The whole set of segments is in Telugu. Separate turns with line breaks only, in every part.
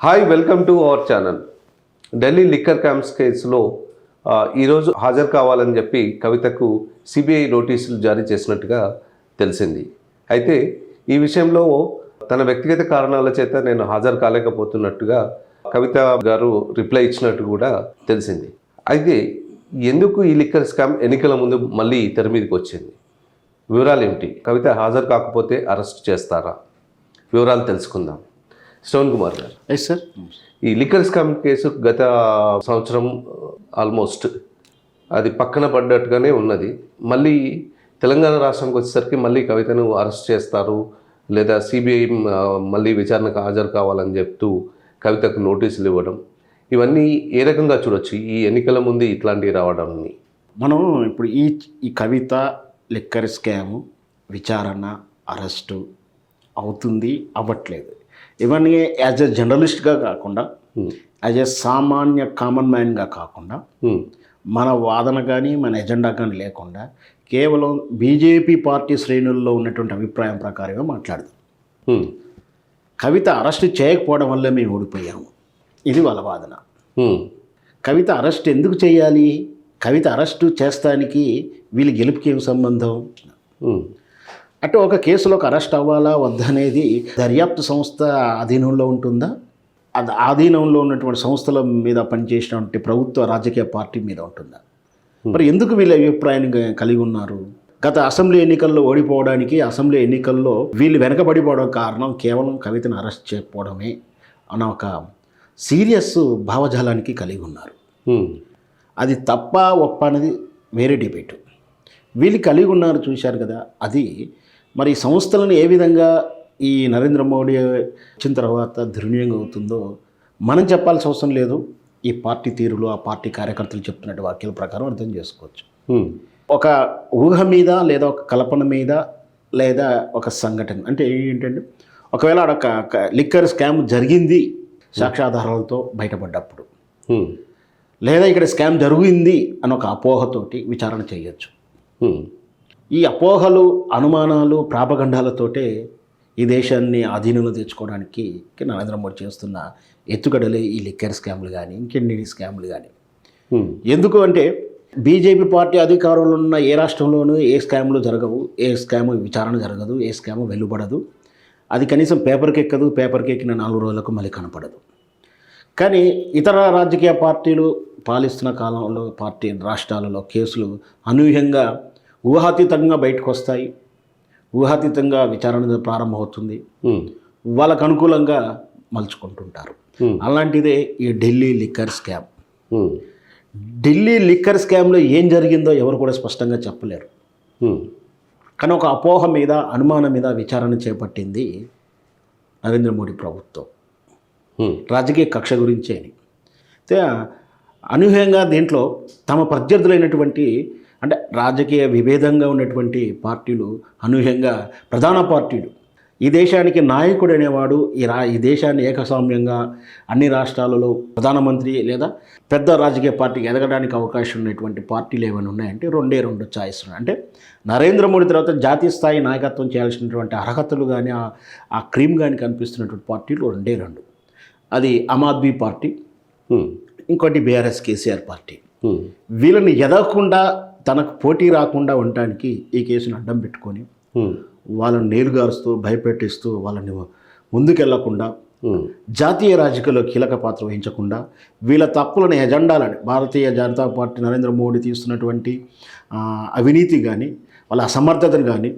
Hi, welcome to our channel. Delhi liquor camps కేసులో ఈరోజు హాజరు కావాలని చెప్పి కవితకు సిబిఐ నోటీసులు జారీ చేసినట్టుగా తెలిసింది. అయితే ఈ విషయంలో తన వ్యక్తిగత కారణాల చేత నేను హాజరు కాలేకపోతున్నట్టుగా కవిత గారు రిప్లై ఇచ్చినట్టు కూడా తెలిసింది. అయితే ఎందుకు ఈ లిక్కర్ స్కామ్ ఎన్నికల ముందు మళ్ళీ తెర మీదకి వచ్చింది? వివరాలు ఏమిటి? కవిత హాజరు కాకపోతే అరెస్ట్ చేస్తారా? వివరాలు తెలుసుకుందాం. శ్రవణ్ కుమార్ గారు.
Yes sir.
ఈ లిక్కర్ స్కామ్ కేసు గత సంవత్సరం ఆల్మోస్ట్ అది పక్కన పడ్డట్టుగానే ఉన్నది. మళ్ళీ తెలంగాణ రాష్ట్రంకి వచ్చేసరికి మళ్ళీ కవితను అరెస్ట్ చేస్తారు లేదా సిబిఐ మళ్ళీ విచారణకు హాజరు కావాలని చెప్తూ కవితకు నోటీసులు ఇవ్వడం, ఇవన్నీ ఏ రకంగా చూడొచ్చు ఈ ఎన్నికల ముందు ఇట్లాంటివి రావడాన్ని?
మనం ఇప్పుడు ఈ కవిత లిక్కర్ స్కాము విచారణ అరెస్టు అవుతుంది అవ్వట్లేదు. ఇవన్నీ యాజ్ ఎ జర్నలిస్ట్గా కాకుండా యాజ్ ఎ సామాన్య కామన్ మ్యాన్గా కాకుండా మన వాదన కానీ మన ఎజెండా కానీ లేకుండా కేవలం బీజేపీ పార్టీ శ్రేణుల్లో ఉన్నటువంటి అభిప్రాయం ప్రకారంగా మాట్లాడదు. కవిత అరెస్ట్ చేయకపోవడం వల్ల మేము ఓడిపోయాము, ఇది వాళ్ళ వాదన. కవిత అరెస్ట్ ఎందుకు చేయాలి? కవిత అరెస్టు చేస్తానికి వీళ్ళు గెలుపుకి ఏం సంబంధం? అంటే ఒక కేసులో ఒక అరెస్ట్ అవ్వాలా వద్దనేది దర్యాప్తు సంస్థ ఆధీనంలో ఉంటుందా? అది ఆధీనంలో ఉన్నటువంటి సంస్థల మీద పనిచేసినటువంటి ప్రభుత్వ రాజకీయ పార్టీ మీద ఉంటుందా? మరి ఎందుకు వీళ్ళ అభిప్రాయాన్ని కలిగి ఉన్నారు? గత అసెంబ్లీ ఎన్నికల్లో ఓడిపోవడానికి అసెంబ్లీ ఎన్నికల్లో వీళ్ళు వెనకబడిపోవడం కారణం కేవలం కవితను అరెస్ట్ చేయకపోవడమే అన్న ఒక సీరియస్ భావజాలానికి కలిగి ఉన్నారు. అది తప్ప ఒప్ప అనేది వేరే డిబేటు. వీళ్ళు కలిగి ఉన్నారు, చూశారు కదా. అది మరి సంస్థలను ఏ విధంగా ఈ నరేంద్ర మోడీ వచ్చిన తర్వాత దుర్వినియోగం అవుతుందో మనం చెప్పాల్సిన అవసరం లేదు. ఈ పార్టీ తీరులో ఆ పార్టీ కార్యకర్తలు చెప్తున్నట్టు వాక్యాల ప్రకారం అర్థం చేసుకోవచ్చు. ఒక ఊహ మీద లేదా ఒక కల్పన మీద లేదా ఒక సంఘటన అంటే ఏంటంటే, ఒకవేళ ఒక లిక్కర్ స్కామ్ జరిగింది సాక్ష్యాధారాలతో బయటపడ్డప్పుడు, లేదా ఇక్కడ స్కామ్ జరిగింది అని ఒక అపోహతోటి విచారణ చేయొచ్చు. ఈ అపోహలు, అనుమానాలు, ప్రాపగండాలతోటే ఈ దేశాన్ని ఆధీనంలో తెచ్చుకోవడానికి నరేంద్ర మోడీ చేస్తున్న ఎత్తుగడలే ఈ లిక్కర్ స్కామ్లు కానీ ఇంకెన్ని స్కామ్లు కానీ. ఎందుకు అంటే బీజేపీ పార్టీ అధికారంలో ఉన్న ఏ రాష్ట్రంలోనూ ఏ స్కామ్లు జరగవు, ఏ స్కామ్ విచారణ జరగదు, ఏ స్కామ్ వెలువడదు. అది కనీసం పేపర్కి ఎక్కదు, పేపర్కి ఎక్కిన 4 రోజులకు మళ్ళీ కనపడదు. కానీ ఇతర రాజకీయ పార్టీలు పాలిస్తున్న కాలంలో పార్టీ రాష్ట్రాలలో కేసులు అనూహ్యంగా ఊహాతీతంగా బయటకు వస్తాయి, ఊహాతీతంగా విచారణ ప్రారంభమవుతుంది, వాళ్ళకు అనుకూలంగా మలుచుకుంటుంటారు. అలాంటిదే ఈ Delhi liquor scam. Delhi liquor స్కామ్లో ఏం జరిగిందో ఎవరు కూడా స్పష్టంగా చెప్పలేరు. కానీ ఒక అపోహ మీద, అనుమానం మీద విచారణ చేపట్టింది నరేంద్ర మోడీ ప్రభుత్వం, రాజకీయ కక్ష గురించి అని. అయితే అనూహ్యంగా దీంట్లో తమ ప్రత్యర్థులైనటువంటి అంటే రాజకీయ విభేదంగా ఉన్నటువంటి పార్టీలు, అనూహ్యంగా ప్రధాన పార్టీలు, ఈ దేశానికి నాయకుడు అనేవాడు ఈ దేశాన్ని ఏకస్వామ్యంగా అన్ని రాష్ట్రాలలో ప్రధానమంత్రి లేదా పెద్ద రాజకీయ పార్టీకి ఎదగడానికి అవకాశం ఉన్నటువంటి పార్టీలు ఏమైనా ఉన్నాయంటే రెండు ఛాయిస్ ఉన్నాయి. అంటే నరేంద్ర మోడీ తర్వాత జాతీయ స్థాయి నాయకత్వం చేయాల్సినటువంటి అర్హతలు కానీ ఆ క్రీమ్ కానీ కనిపిస్తున్నటువంటి పార్టీలు రెండు. అది ఆమ్ ఆద్మీ పార్టీ, ఇంకోటి బీఆర్ఎస్ కేసీఆర్ పార్టీ. వీళ్ళని ఎదగకుండా, తనకు పోటీ రాకుండా ఉండటానికి ఈ కేసును అడ్డం పెట్టుకొని వాళ్ళని నేలుగారుస్తూ భయపెట్టిస్తూ వాళ్ళని ముందుకెళ్లకుండా, జాతీయ రాజకీయాల్లో కీలక పాత్ర వహించకుండా, వీళ్ళ తప్పులని ఎజెండాలని భారతీయ జనతా పార్టీ నరేంద్ర మోడీ తీస్తున్నటువంటి అవినీతి కానీ, వాళ్ళ అసమర్థతను కానీ,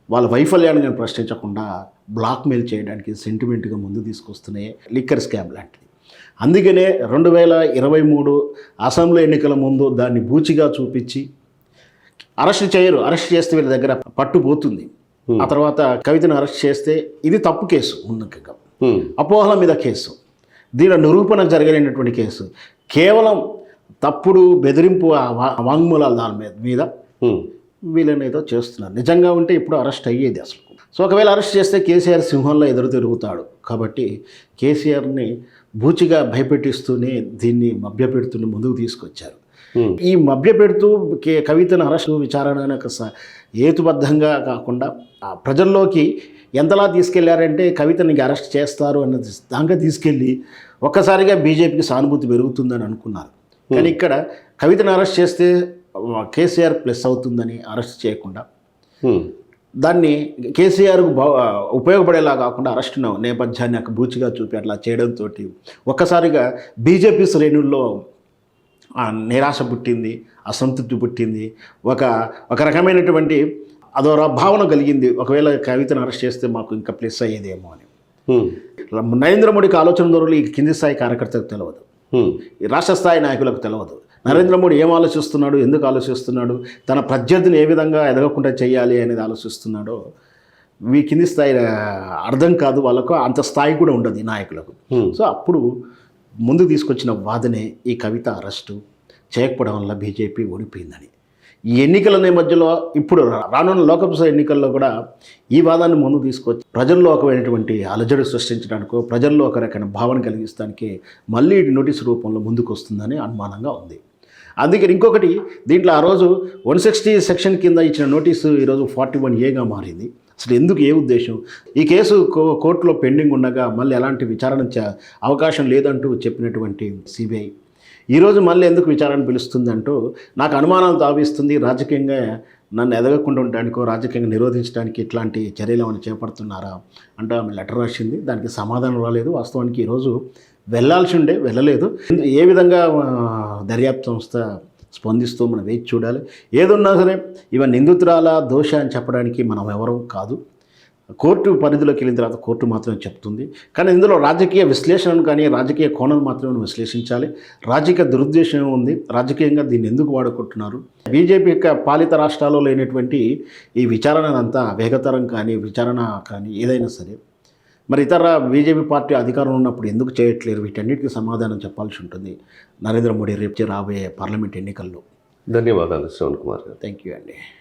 వాళ్ళ వైఫల్యాన్ని కానీ ప్రశ్నించకుండా బ్లాక్మెయిల్ చేయడానికి సెంటిమెంట్గా ముందు తీసుకొస్తున్నాయి లిక్కర్ స్కామ్ లాంటిది. అందుకనే 2023 అసెంబ్లీ ఎన్నికల ముందు దాన్ని బూచిగా చూపించి అరెస్ట్ చేయరు. అరెస్ట్ చేస్తే వీళ్ళ దగ్గర పట్టుపోతుంది. ఆ తర్వాత కవితను అరెస్ట్ చేస్తే ఇది తప్పు కేసు, ముందుగా అపోహల మీద కేసు, దీని నిరూపణ జరగలేనటువంటి కేసు, కేవలం తప్పుడు బెదిరింపు వాంగ్మూలాల దాని మీద వీళ్ళని ఏదో చేస్తున్నారు. నిజంగా ఉంటే ఇప్పుడు అరెస్ట్ అయ్యేది అసలు. సో ఒకవేళ అరెస్ట్ చేస్తే కేసీఆర్ సింహంలో ఎదురు తిరుగుతాడు. కాబట్టి కేసీఆర్ని బూచిగా భయపెట్టిస్తూనే దీన్ని మభ్యపెడుతూనే ముందుకు తీసుకొచ్చారు. ఈ మభ్యపెడుతూ కవితను అరెస్టు విచారణ హేతుబద్ధంగా కాకుండా ప్రజల్లోకి ఎంతలా తీసుకెళ్లారంటే కవితని అరెస్ట్ చేస్తారు అన్నది దాకా తీసుకెళ్ళి ఒక్కసారిగా బీజేపీకి సానుభూతి పెరుగుతుందని అనుకున్నారు. కానీ ఇక్కడ కవితను అరెస్ట్ చేస్తే కేసీఆర్ ప్లస్ అవుతుందని అరెస్ట్ చేయకుండా దాన్ని కేసీఆర్కు ఉపయోగపడేలా కాకుండా అరెస్ట్ నేపథ్యాన్ని బూచిగా చూపి అట్లా చేయడంతో ఒక్కసారిగా బీజేపీ శ్రేణుల్లో నిరాశ పుట్టింది, అసంతృప్తి పుట్టింది, ఒక రకమైనటువంటి అదో భావన కలిగింది. ఒకవేళ కవితను అరెస్ట్ చేస్తే మాకు ఇంకా ప్లస్ అయ్యేదేమో అని. నరేంద్ర మోడీకి ఆలోచన ధోరణులు ఈ కింది స్థాయి కార్యకర్తలకు తెలియదు, ఈ రాష్ట్ర స్థాయి నాయకులకు తెలియదు. నరేంద్ర మోడీ ఏం ఆలోచిస్తున్నాడు, ఎందుకు ఆలోచిస్తున్నాడు, తన ప్రత్యర్థిని ఏ విధంగా ఎదగకుండా చేయాలి అనేది ఆలోచిస్తున్నాడో ఈ కింది స్థాయి అర్థం కాదు వాళ్ళకు, అంత స్థాయి కూడా ఉండదు ఈ నాయకులకు. సో అప్పుడు ముందు తీసుకొచ్చిన వాదనే ఈ కవిత అరెస్టు చేయకపోవడం వల్ల బీజేపీ ఓడిపోయిందని. ఈ ఎన్నికల నేపథ్యంలో ఇప్పుడు రానున్న లోకసభ ఎన్నికల్లో కూడా ఈ వాదాన్ని ముందు తీసుకొచ్చి ప్రజల్లో ఒకమైనటువంటి అలజడి సృష్టించడానికో, ప్రజల్లో ఒక రకమైన భావన కలిగించడానికి మళ్ళీ నోటీసు రూపంలో ముందుకు వస్తుందని అనుమానంగా ఉంది. అందుకని ఇంకొకటి, దీంట్లో ఆ రోజు 160 సెక్షన్ కింద ఇచ్చిన నోటీసు ఈరోజు 41A మారింది. అసలు ఎందుకు, ఏ ఉద్దేశం? ఈ కేసు కోర్టులో పెండింగ్ ఉండగా మళ్ళీ ఎలాంటి విచారణ అవకాశం లేదంటూ చెప్పినటువంటి సిబిఐ ఈరోజు మళ్ళీ ఎందుకు విచారణ పిలుస్తుందంటూ నాకు అనుమానాలు తావిస్తుంది. రాజకీయంగా నన్ను ఎదగకుండా ఉండడానికో, రాజకీయంగా నిరోధించడానికి ఇట్లాంటి చర్యలు ఏమైనా చేపడుతున్నారా అంటే ఆమె లెటర్ రాసింది. దానికి సమాధానం రాలేదు. వాస్తవానికి ఈరోజు వెళ్ళాల్సి ఉండే, వెళ్ళలేదు. ఏ విధంగా దర్యాప్తు సంస్థ స్పందిస్తూ మనం వేచి చూడాలి. ఏదున్నా సరే ఇవన్నీ నిందితురాల దోష అని చెప్పడానికి మనం ఎవరూ కాదు. కోర్టు పరిధిలోకి వెళ్ళిన తర్వాత కోర్టు మాత్రమే చెప్తుంది. కానీ ఇందులో రాజకీయ విశ్లేషణను కానీ రాజకీయ కోణం మాత్రమే విశ్లేషించాలి. రాజకీయ దురుద్దేశం ఉంది, రాజకీయంగా దీన్ని ఎందుకు వాడుకుంటున్నారు, బీజేపీ యొక్క పాలిత రాష్ట్రాల్లో లేనటువంటి ఈ విచారణ అంతా వేగతరం కానీ విచారణ కానీ ఏదైనా సరే మరి ఇతర బీజేపీ పార్టీ అధికారం ఉన్నప్పుడు ఎందుకు చేయట్లేరు, వీటన్నిటికీ సమాధానం చెప్పాల్సి ఉంటుంది నరేంద్ర మోడీ రేపు రాబోయే పార్లమెంట్ ఎన్నికల్లో.
ధన్యవాదాలు శ్రవణ్ కుమార్ గారు.
థ్యాంక్ యూ అండి.